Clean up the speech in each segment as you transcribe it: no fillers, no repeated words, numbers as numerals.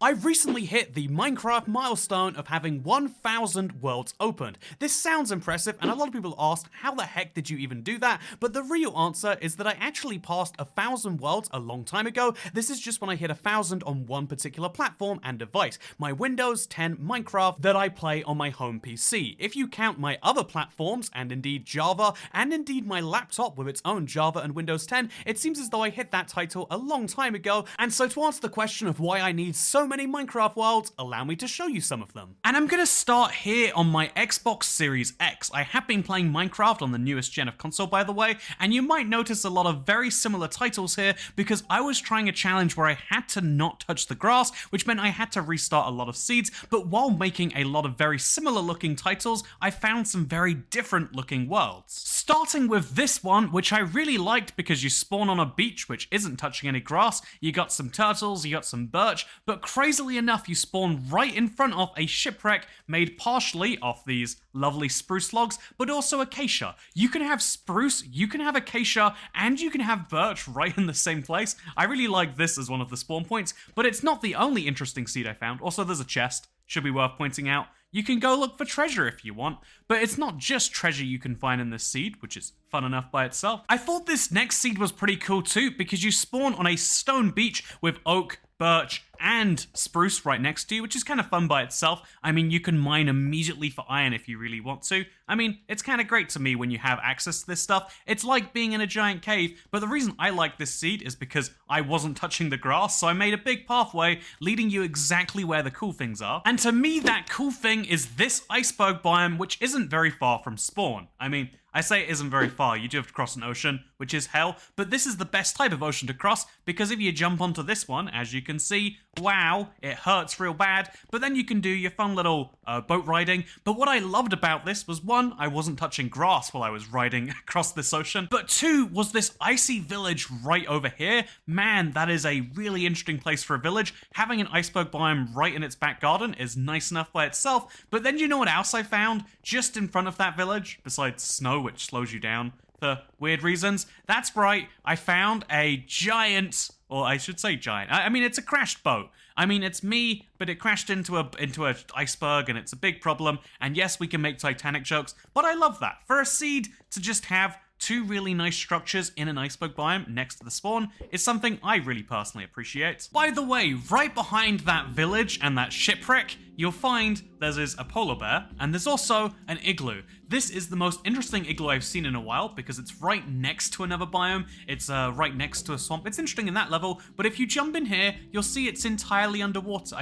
I've recently hit the Minecraft milestone of having 1,000 worlds opened. This sounds impressive, and a lot of people ask, how the heck did you even do that? But the real answer is that I actually passed 1,000 worlds a long time ago. This is just when I hit 1,000 on one particular platform and device, my Windows 10 Minecraft that I play on my home PC. If you count my other platforms, and indeed Java, and indeed my laptop with its own Java and Windows 10, it seems as though I hit that title a long time ago. And so to answer the question of why I need so many Minecraft worlds, allow me to show you some of them. And I'm gonna start here on my Xbox Series X. I have been playing Minecraft on the newest gen of console, by the way, and you might notice a lot of very similar titles here because I was trying a challenge where I had to not touch the grass, which meant I had to restart a lot of seeds, but while making a lot of very similar looking titles, I found some very different looking worlds. Starting with this one, which I really liked because you spawn on a beach which isn't touching any grass, you got some turtles, you got some birch, but crazily enough, you spawn right in front of a shipwreck made partially off these lovely spruce logs, but also acacia. You can have spruce, you can have acacia, and you can have birch right in the same place. I really like this as one of the spawn points, but it's not the only interesting seed I found. Also, there's a chest, should be worth pointing out. You can go look for treasure if you want, but it's not just treasure you can find in this seed, which is fun enough by itself. I thought this next seed was pretty cool too, because you spawn on a stone beach with oak, birch, and spruce right next to you, which is kind of fun by itself. I mean, you can mine immediately for iron if you really want to. I mean, it's kind of great to me when you have access to this stuff. It's like being in a giant cave, but the reason I like this seed is because I wasn't touching the grass, so I made a big pathway leading you exactly where the cool things are. And to me, that cool thing is this iceberg biome, which isn't very far from spawn. I mean, I say it isn't very far, you do have to cross an ocean, which is hell, but this is the best type of ocean to cross, because if you jump onto this one, as you can see, wow, it hurts real bad, but then you can do your fun little boat riding. But what I loved about this was, one, I wasn't touching grass while I was riding across this ocean, but two, was this icy village right over here. Man, that is a really interesting place for a village. Having an iceberg biome right in its back garden is nice enough by itself, but then you know what else I found just in front of that village, besides snow, which slows you down for weird reasons? That's right, I found a giant, or I should say giant, I mean, it's a crashed boat. I mean, it's me, but it crashed into a iceberg, and it's a big problem, and yes, we can make Titanic jokes, but I love that. For a seed to just have two really nice structures in an iceberg biome next to the spawn is something I really personally appreciate. By the way, right behind that village and that shipwreck, you'll find there's a polar bear, and there's also an igloo. This is the most interesting igloo I've seen in a while because it's right next to another biome. It's right next to a swamp. It's interesting in that level, but if you jump in here, you'll see it's entirely underwater.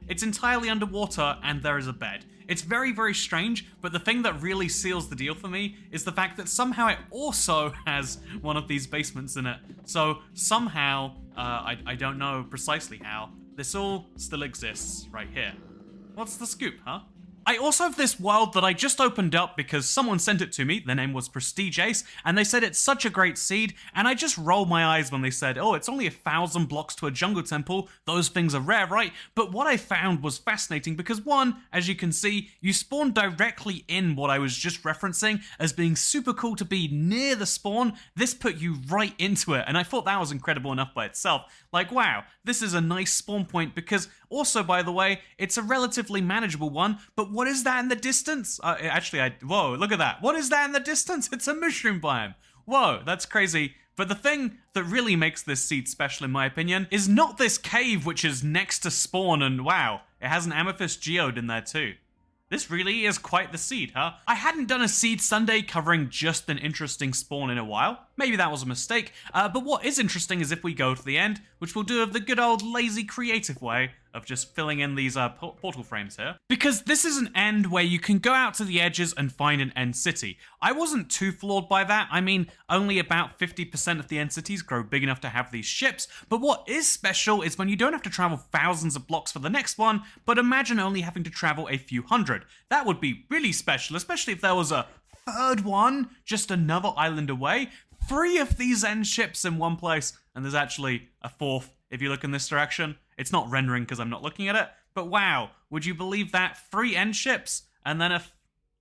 It's entirely underwater, and there is a bed. It's very, very strange, but the thing that really seals the deal for me is the fact that somehow it also has one of these basements in it. So somehow, I don't know precisely how, this all still exists right here. What's the scoop, huh? I also have this world that I just opened up because someone sent it to me. Their name was Prestige Ace, and they said it's such a great seed, and I just rolled my eyes when they said, oh, it's only 1,000 blocks to a jungle temple. Those things are rare, right? But what I found was fascinating because, one, as you can see, you spawn directly in what I was just referencing as being super cool to be near the spawn. This put you right into it, and I thought that was incredible enough by itself. Like, wow, this is a nice spawn point because also, by the way, it's a relatively manageable one, but what is that in the distance? Whoa, look at that. What is that in the distance? It's a mushroom biome. Whoa, that's crazy. But the thing that really makes this seed special, in my opinion, is not this cave which is next to spawn, and wow, it has an amethyst geode in there too. This really is quite the seed, huh? I hadn't done a Seed Sunday covering just an interesting spawn in a while. Maybe that was a mistake, but what is interesting is if we go to the end, which we'll do of the good old lazy creative way of just filling in these portal frames here. Because this is an end where you can go out to the edges and find an end city. I wasn't too floored by that. I mean, only about 50% of the end cities grow big enough to have these ships, but what is special is when you don't have to travel thousands of blocks for the next one, but imagine only having to travel a few hundred. That would be really special, especially if there was a third one just another island away. 3 of these end ships in one place, and there's actually a 4th if you look in this direction. It's not rendering because I'm not looking at it, but wow, would you believe that? 3 end ships, and then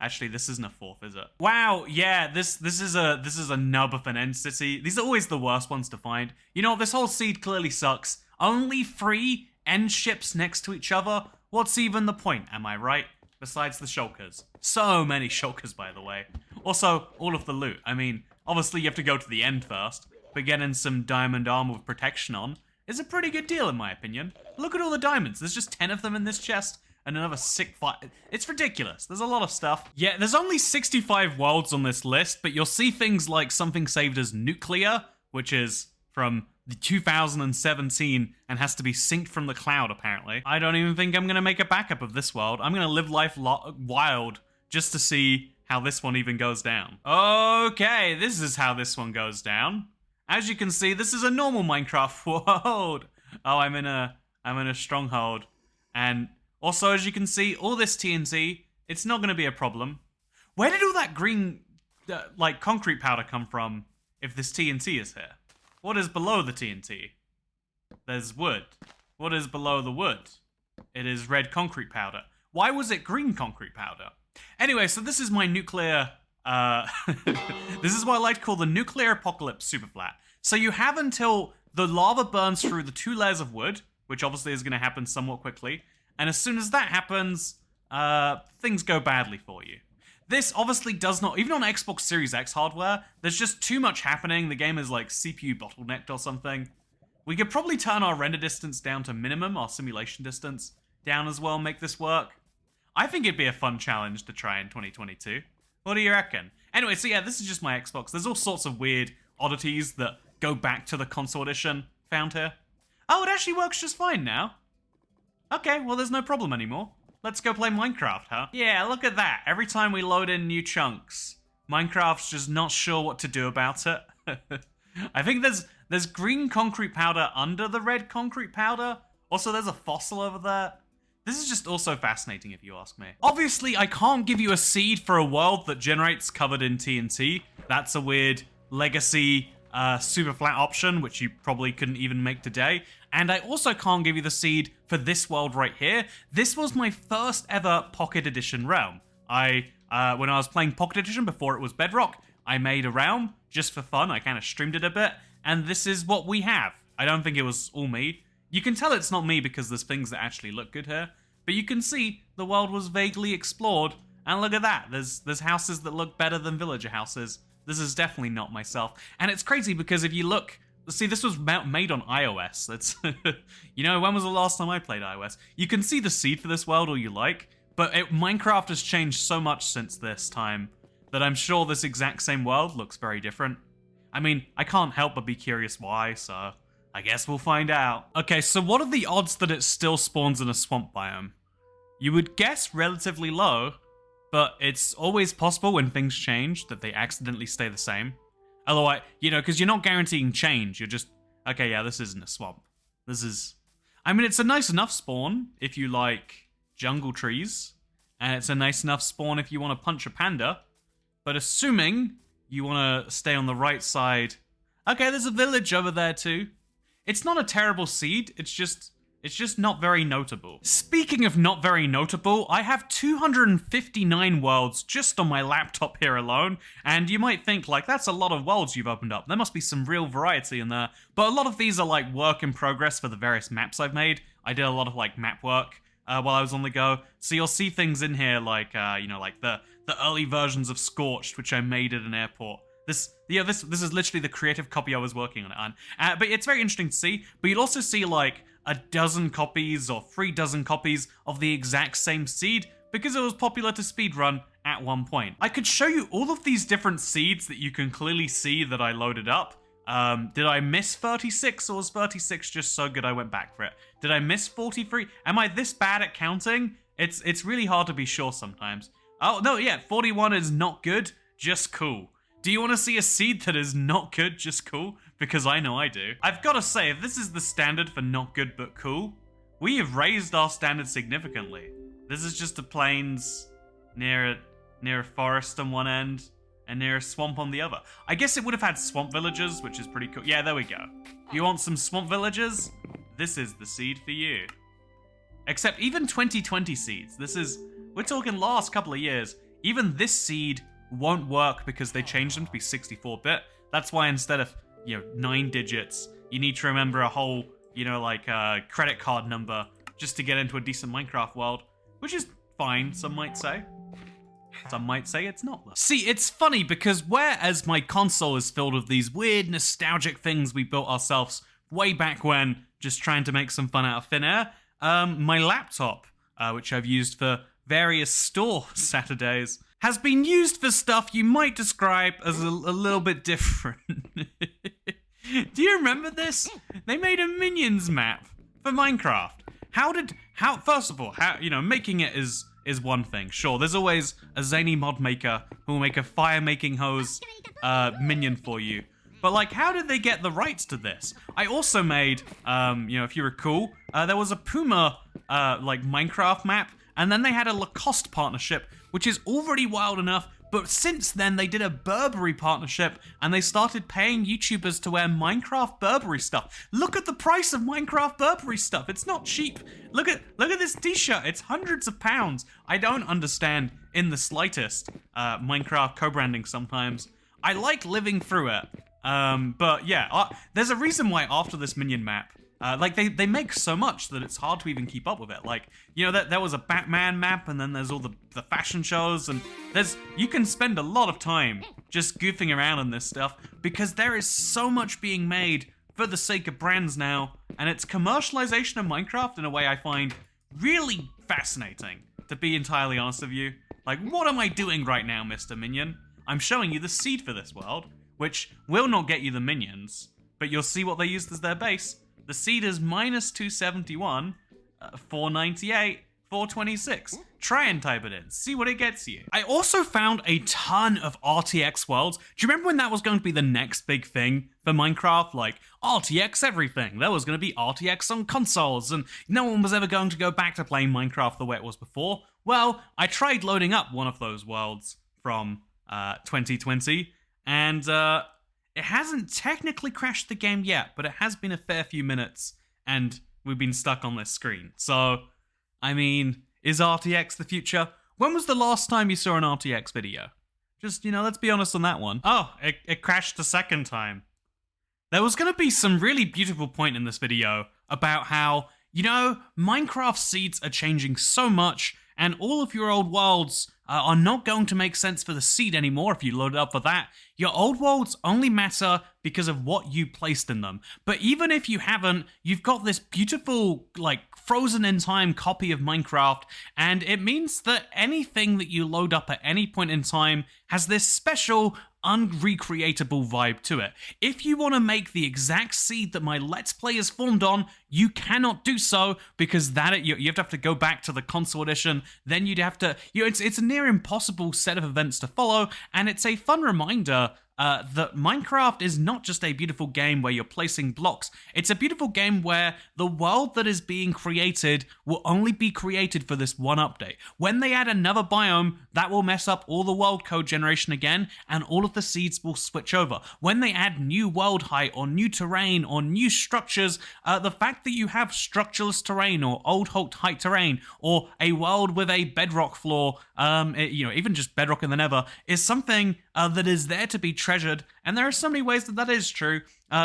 actually, this isn't a 4th, is it? Wow, yeah, this is a nub of an end city. These are always the worst ones to find. You know, this whole seed clearly sucks. Only 3 end ships next to each other. What's even the point, am I right? Besides the shulkers. So many shulkers, by the way. Also, all of the loot. I mean, obviously you have to go to the end first, but getting some diamond armor with protection on is a pretty good deal in my opinion. Look at all the diamonds. There's just 10 of them in this chest, and another sick fight. It's ridiculous. There's a lot of stuff. Yeah, there's only 65 worlds on this list, but you'll see things like something saved as nuclear, which is from the 2017 and has to be synced from the cloud, apparently. I don't even think I'm gonna make a backup of this world. I'm gonna live life wild just to see how this one even goes down. Okay, this is how this one goes down. As you can see, this is a normal Minecraft world. Oh, I'm in a stronghold. And also, as you can see, all this TNT, it's not gonna be a problem. Where did all that green, like, concrete powder come from if this TNT is here? What is below the TNT? There's wood. What is below the wood? It is red concrete powder. Why was it green concrete powder? Anyway, so this is my nuclear... this is what I like to call the nuclear apocalypse superflat. So you have until the lava burns through the 2 layers of wood, which obviously is going to happen somewhat quickly, and as soon as that happens, things go badly for you. This obviously does not, even on Xbox Series X hardware, there's just too much happening. The game is like CPU bottlenecked or something. We could probably turn our render distance down to minimum, our simulation distance down as well, make this work. I think it'd be a fun challenge to try in 2022. What do you reckon? Anyway, so yeah, this is just my Xbox. There's all sorts of weird oddities that go back to the console edition found here. Oh, it actually works just fine now. Okay, well there's no problem anymore. Let's go play Minecraft, huh? Yeah, look at that. Every time we load in new chunks, Minecraft's just not sure what to do about it. I think there's green concrete powder under the red concrete powder. Also, there's a fossil over there. This is just also fascinating if you ask me. Obviously, I can't give you a seed for a world that generates covered in TNT. That's a weird legacy super flat option, which you probably couldn't even make today. And I also can't give you the seed for this world right here. This was my first ever Pocket Edition realm. When I was playing Pocket Edition before it was Bedrock, I made a realm just for fun. I kind of streamed it a bit, and this is what we have. I don't think it was all me. You can tell it's not me because there's things that actually look good here, but you can see the world was vaguely explored, and look at that. There's houses that look better than villager houses. This is definitely not myself. And it's crazy because if you look, see, this was made on iOS. That's, you know, when was the last time I played iOS? You can see the seed for this world all you like, but Minecraft has changed so much since this time that I'm sure this exact same world looks very different. I mean, I can't help but be curious why, so I guess we'll find out. Okay, so what are the odds that it still spawns in a swamp biome? You would guess relatively low, but it's always possible when things change that they accidentally stay the same. Otherwise, you know, because you're not guaranteeing change, you're just, okay, yeah, this isn't a swamp. This is, I mean, it's a nice enough spawn if you like jungle trees, and it's a nice enough spawn if you want to punch a panda, but assuming you want to stay on the right side, okay, there's a village over there too. It's not a terrible seed, it's just not very notable. Speaking of not very notable, I have 259 worlds just on my laptop here alone, and you might think, like, that's a lot of worlds you've opened up. There must be some real variety in there, but a lot of these are, like, work in progress for the various maps I've made. I did a lot of, like, map work while I was on the go, so you'll see things in here like, you know, like the early versions of Scorched, which I made at an airport. This is literally the creative copy I was working on it on. But it's very interesting to see, but you'd also see, like, a dozen copies or 3 dozen copies of the exact same seed because it was popular to speedrun at one point. I could show you all of these different seeds that you can clearly see that I loaded up. Did I miss 36 or was 36 just so good I went back for it? Did I miss 43? Am I this bad at counting? It's really hard to be sure sometimes. Oh, no, yeah, 41 is not good, just cool. Do you want to see a seed that is not good, just cool? Because I know I do. I've got to say, if this is the standard for not good but cool, we have raised our standard significantly. This is just a plains near a forest on one end and near a swamp on the other. I guess it would have had swamp villagers, which is pretty cool. Yeah, there we go. You want some swamp villagers? This is the seed for you. Except even 2020 seeds. We're talking last couple of years. Even this seed won't work because they changed them to be 64-bit. That's why instead of, 9 digits, you need to remember a whole, you know, like a credit card number just to get into a decent Minecraft world, which is fine, some might say. Some might say it's not, though. See, it's funny because whereas my console is filled with these weird nostalgic things we built ourselves way back when, just trying to make some fun out of thin air, my laptop, which I've used for various store Saturdays, has been used for stuff you might describe as a little bit different. Do you remember this? They made a Minions map for Minecraft. First of all, making it is one thing. Sure, there's always a zany mod maker who will make a fire-making hose minion for you. But, like, how did they get the rights to this? I also made, if you recall, there was a Puma, Minecraft map, and then they had a Lacoste partnership, which is already wild enough, but since then they did a Burberry partnership, and they started paying YouTubers to wear Minecraft Burberry stuff. Look at the price of Minecraft Burberry stuff. It's not cheap. Look at this t-shirt. It's hundreds of pounds. I don't understand in the slightest Minecraft co-branding sometimes. I like living through it. But yeah, there's a reason why after this Minion map, they make so much that it's hard to even keep up with it. Like, there was a Batman map, and then there's all the fashion shows, and you can spend a lot of time just goofing around on this stuff, because there is so much being made for the sake of brands now, and it's commercialization of Minecraft in a way I find really fascinating, to be entirely honest with you. Like, what am I doing right now, Mr. Minion? I'm showing you the seed for this world, which will not get you the minions, but you'll see what they used as their base. The seed is -271, 498, 426. Try and type it in. See what it gets you. I also found a ton of RTX worlds. Do you remember when that was going to be the next big thing for Minecraft? Like, RTX everything. There was going to be RTX on consoles, and no one was ever going to go back to playing Minecraft the way it was before. Well, I tried loading up one of those worlds from 2020, and it hasn't technically crashed the game yet, but it has been a fair few minutes, and we've been stuck on this screen. So, I mean, is RTX the future? When was the last time you saw an RTX video? Just, let's be honest on that one. Oh, it crashed the second time. There was going to be some really beautiful point in this video about how, Minecraft seeds are changing so much, and all of your old worlds are not going to make sense for the seed anymore if you load it up for that. Your old worlds only matter because of what you placed in them. But even if you haven't, you've got this beautiful, frozen in time copy of Minecraft, and it means that anything that you load up at any point in time has this special, unrecreatable vibe to it. If you want to make the exact seed that my Let's Play is formed on, you cannot do so, because you have to go back to the console edition, then you'd have to, it's a near impossible set of events to follow, and it's a fun reminder that Minecraft is not just a beautiful game where you're placing blocks. It's a beautiful game where the world that is being created will only be created for this one update. When they add another biome, that will mess up all the world code generation again, and all of the seeds will switch over. When they add new world height, or new terrain, or new structures, the fact that you have structureless terrain, or old height terrain, or a world with a bedrock floor, even just bedrock in the nether, is something that is there to be treasured, and there are so many ways that is true.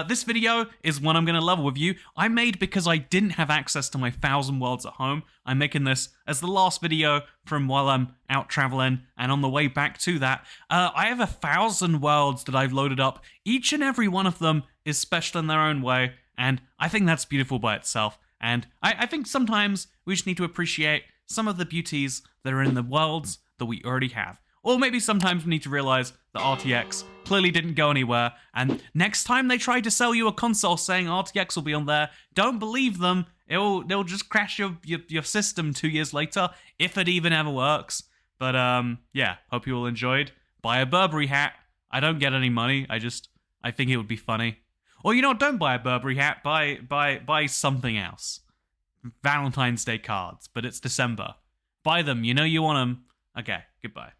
This video is one I'm going to level with you. I made because I didn't have access to my 1,000 worlds at home. I'm making this as the last video from while I'm out traveling, and on the way back to that, I have 1,000 worlds that I've loaded up. Each and every one of them is special in their own way, and I think that's beautiful by itself. And I think sometimes we just need to appreciate some of the beauties that are in the worlds that we already have. Or maybe sometimes we need to realize that RTX clearly didn't go anywhere, and next time they try to sell you a console saying RTX will be on there, don't believe them. They'll just crash your system 2 years later, if it even ever works. But yeah, hope you all enjoyed. Buy a Burberry hat. I don't get any money. I think it would be funny. Or don't buy a Burberry hat. Buy something else. Valentine's Day cards, but it's December. Buy them. You want them. Okay, goodbye.